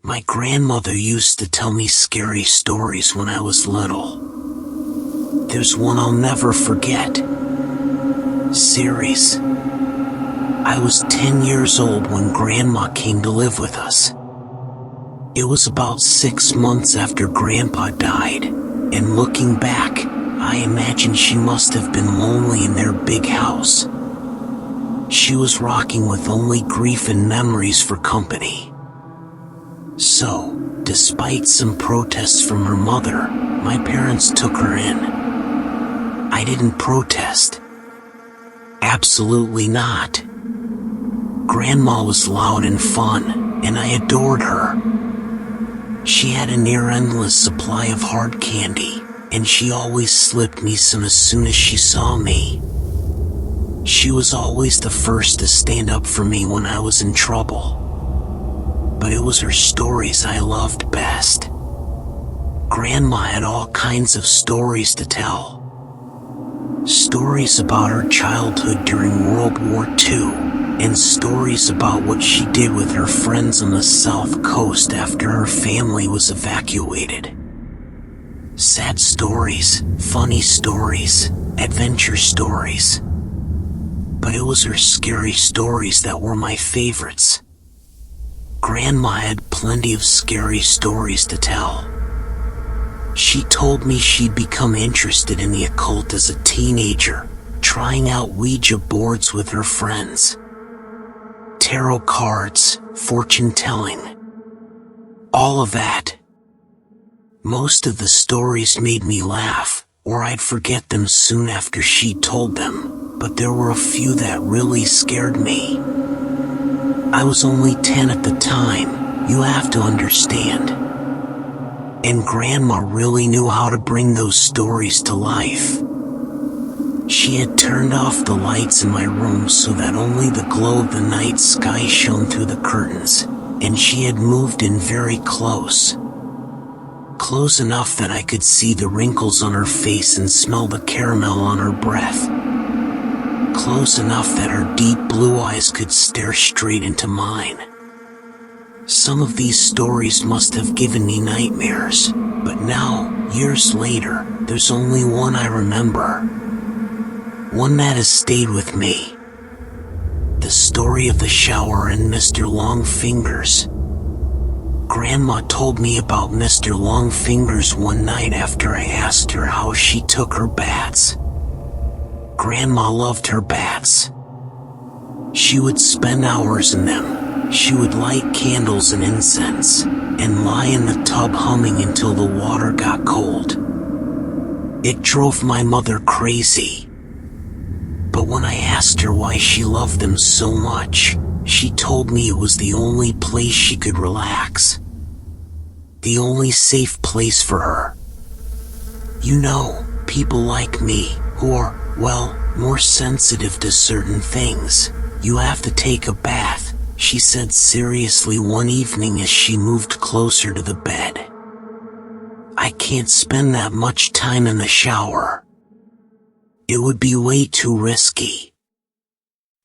My grandmother used to tell me scary stories when I was little. There's one I'll never forget. Series. I was 10 years old when Grandma came to live with us. It was about 6 months after Grandpa died, and looking back, I imagine she must have been lonely in their big house. She was rocking with only grief and memories for company. So, despite some protests from her mother, my parents took her in. I didn't protest. Absolutely not. Grandma was loud and fun, and I adored her. She had a near-endless supply of hard candy, and she always slipped me some as soon as she saw me. She was always the first to stand up for me when I was in trouble. But it was her stories I loved best. Grandma had all kinds of stories to tell. Stories about her childhood during World War II, and stories about what she did with her friends on the South Coast after her family was evacuated. Sad stories, funny stories, adventure stories. But it was her scary stories that were my favorites. Grandma had plenty of scary stories to tell. She told me she'd become interested in the occult as a teenager, trying out Ouija boards with her friends. Tarot cards, fortune-telling. All of that. Most of the stories made me laugh, or I'd forget them soon after she told them, but there were a few that really scared me. I was only 10 at the time, you have to understand. And Grandma really knew how to bring those stories to life. She had turned off the lights in my room so that only the glow of the night sky shone through the curtains, and she had moved in very close. Close enough that I could see the wrinkles on her face and smell the caramel on her breath. Close enough that her deep blue eyes could stare straight into mine. Some of these stories must have given me nightmares, but now, years later, there's only one I remember. One that has stayed with me. The story of the shower and Mr. Longfingers. Grandma told me about Mr. Longfingers one night after I asked her how she took her baths. Grandma loved her baths. She would spend hours in them. She would light candles and incense, and lie in the tub humming until the water got cold. It drove my mother crazy. But when I asked her why she loved them so much, she told me it was the only place she could relax. The only safe place for her. You know, people like me, who are, well, more sensitive to certain things, you have to take a bath, she said seriously one evening as she moved closer to the bed. I can't spend that much time in the shower. It would be way too risky.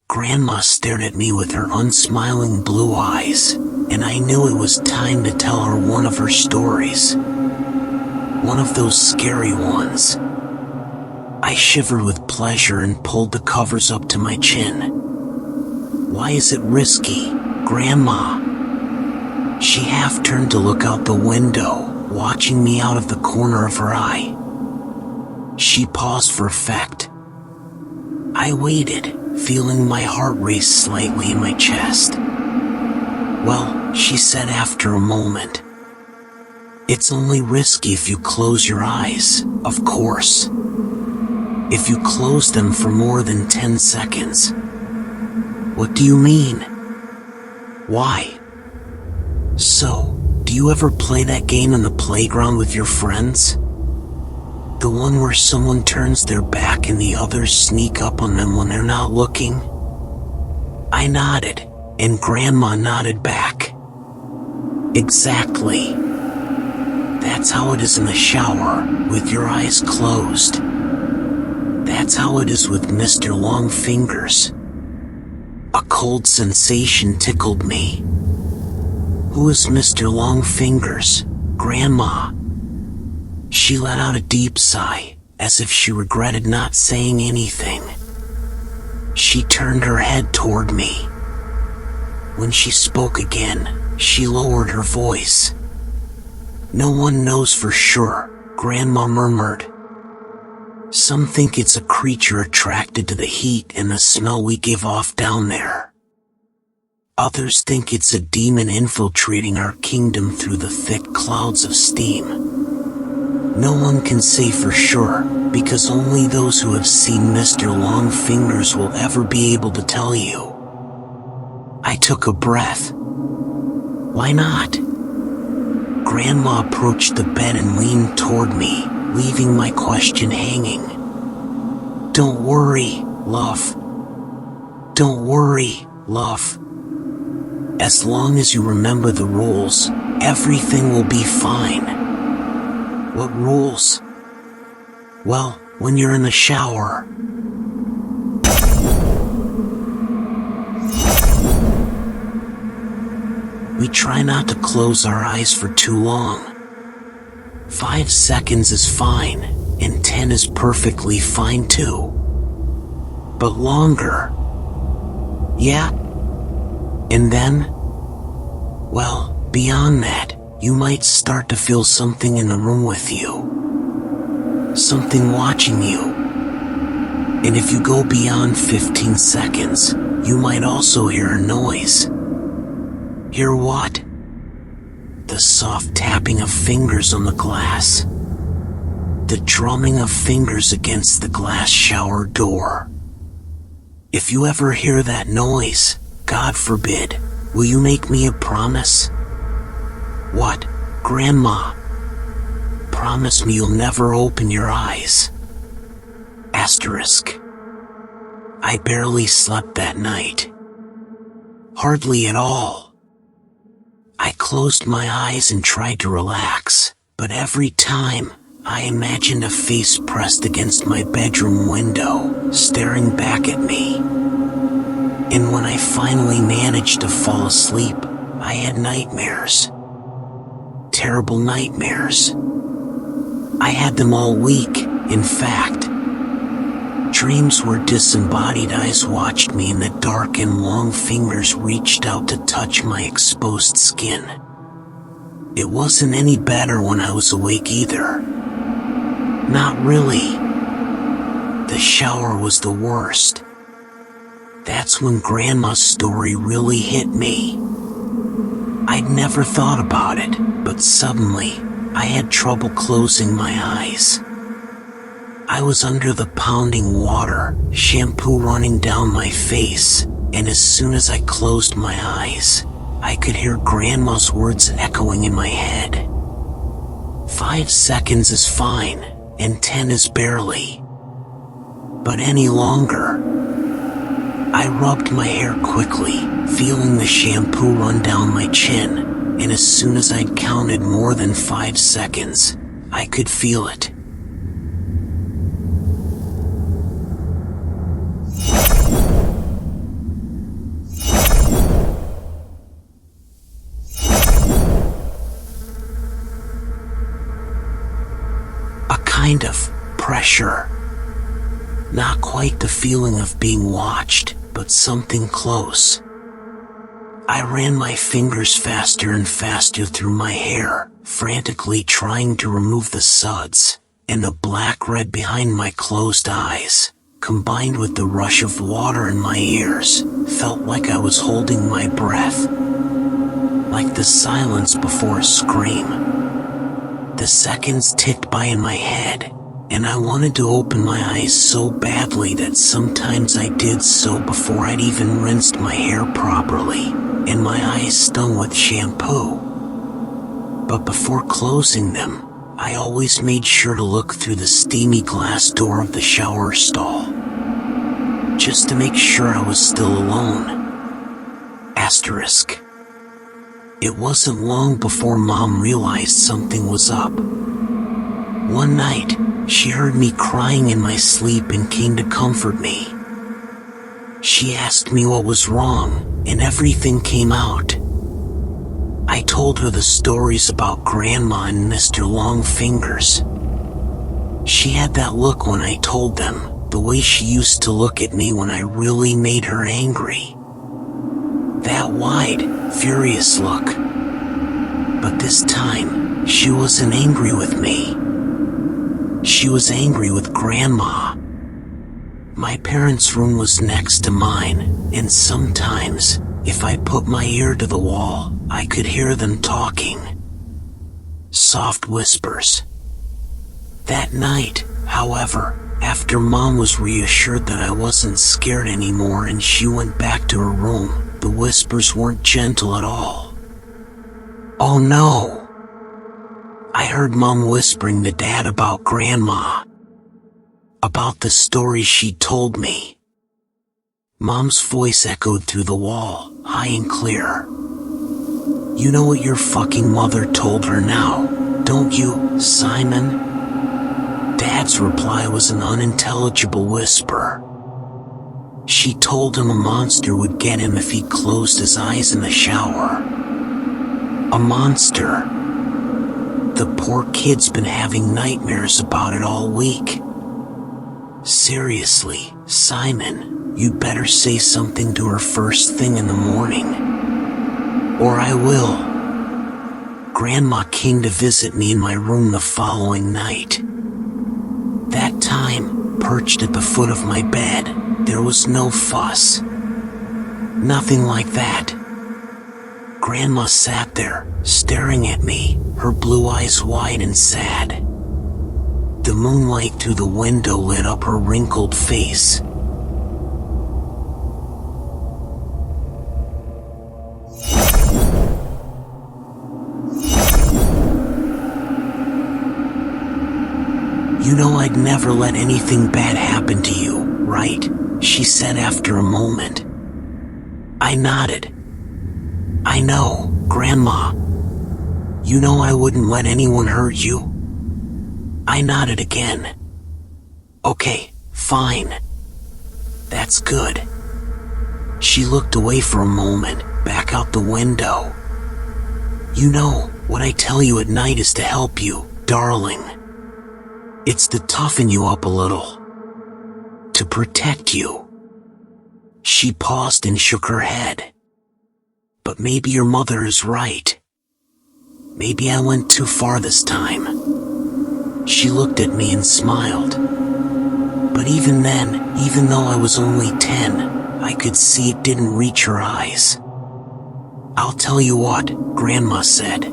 Grandma stared at me with her unsmiling blue eyes, and I knew it was time to tell her one of her stories. One of those scary ones. I shivered with pleasure and pulled the covers up to my chin. Why is it risky, Grandma? She half turned to look out the window, watching me out of the corner of her eye. She paused for effect. I waited, feeling my heart race slightly in my chest. Well, she said after a moment. It's only risky if you close your eyes, of course. If you close them for more than 10 seconds. What do you mean? Why? So, do you ever play that game in the playground with your friends? The one where someone turns their back and the others sneak up on them when they're not looking? I nodded, and Grandma nodded back. Exactly. That's how it is in the shower, with your eyes closed. That's how it is with Mr. Longfingers. A cold sensation tickled me. Who is Mr. Longfingers, Grandma? She let out a deep sigh, as if she regretted not saying anything. She turned her head toward me. When she spoke again, she lowered her voice. "No one knows for sure," Grandma murmured. "Some think it's a creature attracted to the heat and the smell we give off down there. Others think it's a demon infiltrating our kingdom through the thick clouds of steam. No one can say for sure, because only those who have seen Mr. Longfingers will ever be able to tell you." I took a breath. Why not? Grandma approached the bed and leaned toward me, leaving my question hanging. "Don't worry, love. Don't worry, love. As long as you remember the rules, everything will be fine." "What rules?" "Well, when you're in the shower." We try not to close our eyes for too long. 5 seconds is fine, and 10 is perfectly fine too. But longer. Yeah? And then? Well, beyond that, you might start to feel something in the room with you. Something watching you. And if you go beyond 15 seconds, you might also hear a noise. Hear what? The soft tapping of fingers on the glass. The drumming of fingers against the glass shower door. If you ever hear that noise, God forbid, will you make me a promise? What, Grandma? Promise me you'll never open your eyes. Asterisk. I barely slept that night. Hardly at all. I closed my eyes and tried to relax, but every time, I imagined a face pressed against my bedroom window, staring back at me. And when I finally managed to fall asleep, I had nightmares. Terrible nightmares. I had them all week, in fact. Dreams where disembodied eyes watched me in the dark and long fingers reached out to touch my exposed skin. It wasn't any better when I was awake either. Not really. The shower was the worst. That's when Grandma's story really hit me. I'd never thought about it, but suddenly, I had trouble closing my eyes. I was under the pounding water, shampoo running down my face, and as soon as I closed my eyes, I could hear Grandma's words echoing in my head. 5 seconds is fine, and 10 is barely. But any longer. I rubbed my hair quickly, feeling the shampoo run down my chin, and as soon as I'd counted more than 5 seconds, I could feel it. Kind of pressure. Not quite the feeling of being watched, but something close. I ran my fingers faster and faster through my hair, frantically trying to remove the suds, and the black red behind my closed eyes, combined with the rush of water in my ears, felt like I was holding my breath. Like the silence before a scream. The seconds ticked by in my head, and I wanted to open my eyes so badly that sometimes I did so before I'd even rinsed my hair properly, and my eyes stung with shampoo. But before closing them, I always made sure to look through the steamy glass door of the shower stall, just to make sure I was still alone. Asterisk. It wasn't long before Mom realized something was up. One night, she heard me crying in my sleep and came to comfort me. She asked me what was wrong, and everything came out. I told her the stories about Grandma and Mr. Longfingers. She had that look when I told them, the way she used to look at me when I really made her angry. That wide, furious look. But this time, she wasn't angry with me. She was angry with Grandma. My parents' room was next to mine, and sometimes, if I put my ear to the wall, I could hear them talking. Soft whispers. That night, however, after Mom was reassured that I wasn't scared anymore and she went back to her room, the whispers weren't gentle at all. Oh no! I heard Mom whispering to Dad about Grandma. About the stories she told me. Mom's voice echoed through the wall, high and clear. You know what your fucking mother told her now, don't you, Simon? Dad's reply was an unintelligible whisper. She told him a monster would get him if he closed his eyes in the shower. A monster. The poor kid's been having nightmares about it all week. Seriously, Simon, you'd better say something to her first thing in the morning. Or I will. Grandma came to visit me in my room the following night. That time, perched at the foot of my bed, there was no fuss. Nothing like that. Grandma sat there, staring at me, her blue eyes wide and sad. The moonlight through the window lit up her wrinkled face. You know I'd never let anything bad happen to you, right? She said after a moment. I nodded. I know, Grandma. You know I wouldn't let anyone hurt you. I nodded again. Okay, fine. That's good. She looked away for a moment, back out the window. You know, what I tell you at night is to help you, darling. It's to toughen you up a little. To protect you. She paused and shook her head. But maybe your mother is right. Maybe I went too far this time. She looked at me and smiled. But even then, even though I was only 10, I could see it didn't reach her eyes. I'll tell you what, Grandma said.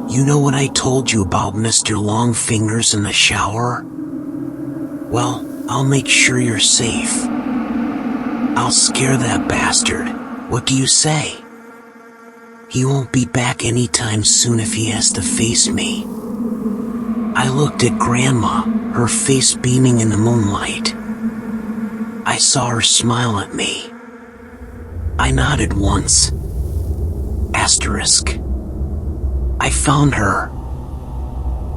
You know what I told you about Mr. Longfingers in the shower? Well, I'll make sure you're safe. I'll scare that bastard. What do you say? He won't be back anytime soon if he has to face me. I looked at Grandma, her face beaming in the moonlight. I saw her smile at me. I nodded once. Asterisk. I found her.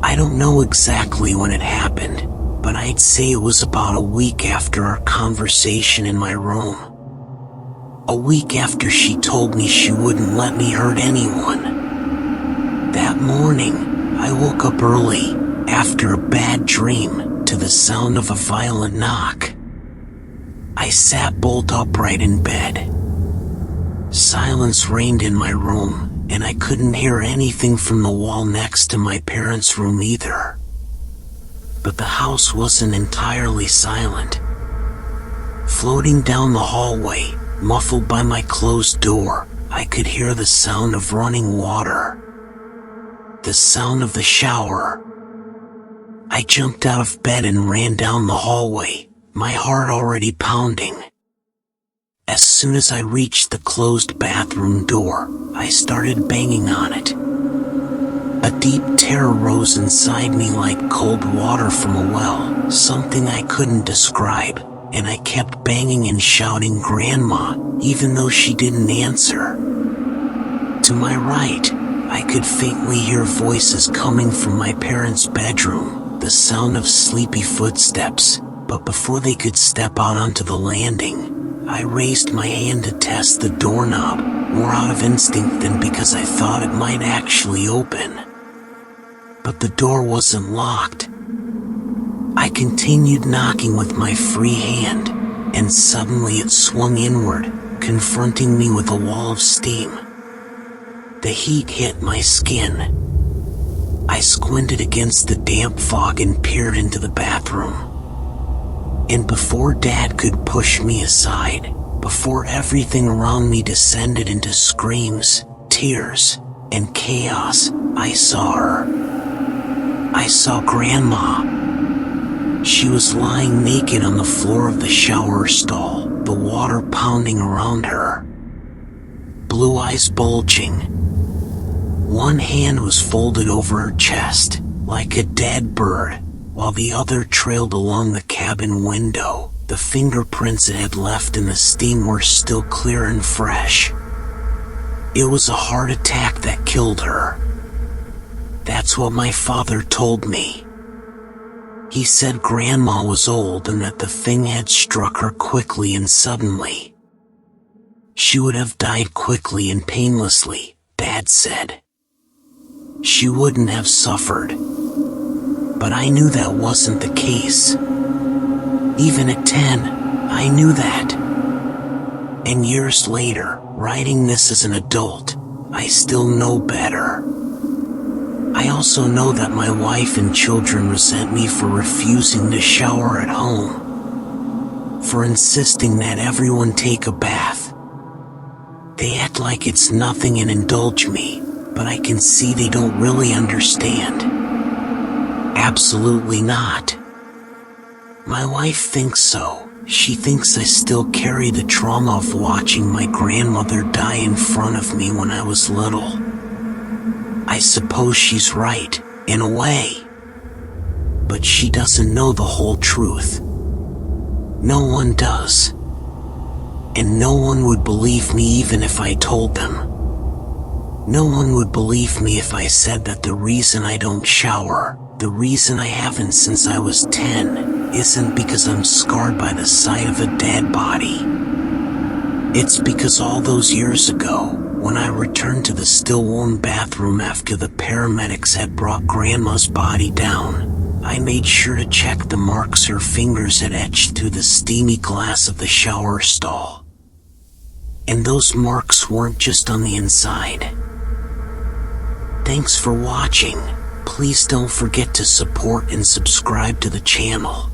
I don't know exactly when it happened, but I'd say it was about a week after our conversation in my room. A week after she told me she wouldn't let me hurt anyone. That morning, I woke up early, after a bad dream, to the sound of a violent knock. I sat bolt upright in bed. Silence reigned in my room, and I couldn't hear anything from the wall next to my parents' room either. But the house wasn't entirely silent. Floating down the hallway, muffled by my closed door, I could hear the sound of running water. The sound of the shower. I jumped out of bed and ran down the hallway, my heart already pounding. As soon as I reached the closed bathroom door, I started banging on it. A deep terror rose inside me like cold water from a well, something I couldn't describe, and I kept banging and shouting Grandma, even though she didn't answer. To my right, I could faintly hear voices coming from my parents' bedroom, the sound of sleepy footsteps, but before they could step out onto the landing, I raised my hand to test the doorknob, more out of instinct than because I thought it might actually open. But the door wasn't locked. I continued knocking with my free hand, and suddenly it swung inward, confronting me with a wall of steam. The heat hit my skin. I squinted against the damp fog and peered into the bathroom. And before Dad could push me aside, before everything around me descended into screams, tears, and chaos, I saw her. I saw Grandma. She was lying naked on the floor of the shower stall, the water pounding around her. Blue eyes bulging. One hand was folded over her chest, like a dead bird, while the other trailed along the cabin window. The fingerprints it had left in the steam were still clear and fresh. It was a heart attack that killed her. That's what my father told me. He said Grandma was old and that the thing had struck her quickly and suddenly. She would have died quickly and painlessly, Dad said. She wouldn't have suffered. But I knew that wasn't the case. Even at 10, I knew that. And years later, writing this as an adult, I still know better. I also know that my wife and children resent me for refusing to shower at home, for insisting that everyone take a bath. They act like it's nothing and indulge me, but I can see they don't really understand. Absolutely not. My wife thinks so. She thinks I still carry the trauma of watching my grandmother die in front of me when I was little. I suppose she's right, in a way. But she doesn't know the whole truth. No one does. And no one would believe me even if I told them. No one would believe me if I said that the reason I don't shower, the reason I haven't since I was 10, isn't because I'm scarred by the sight of a dead body. It's because all those years ago, when I returned to the still warm bathroom after the paramedics had brought Grandma's body down, I made sure to check the marks her fingers had etched through the steamy glass of the shower stall. And those marks weren't just on the inside. Thanks for watching. Please don't forget to support and subscribe to the channel.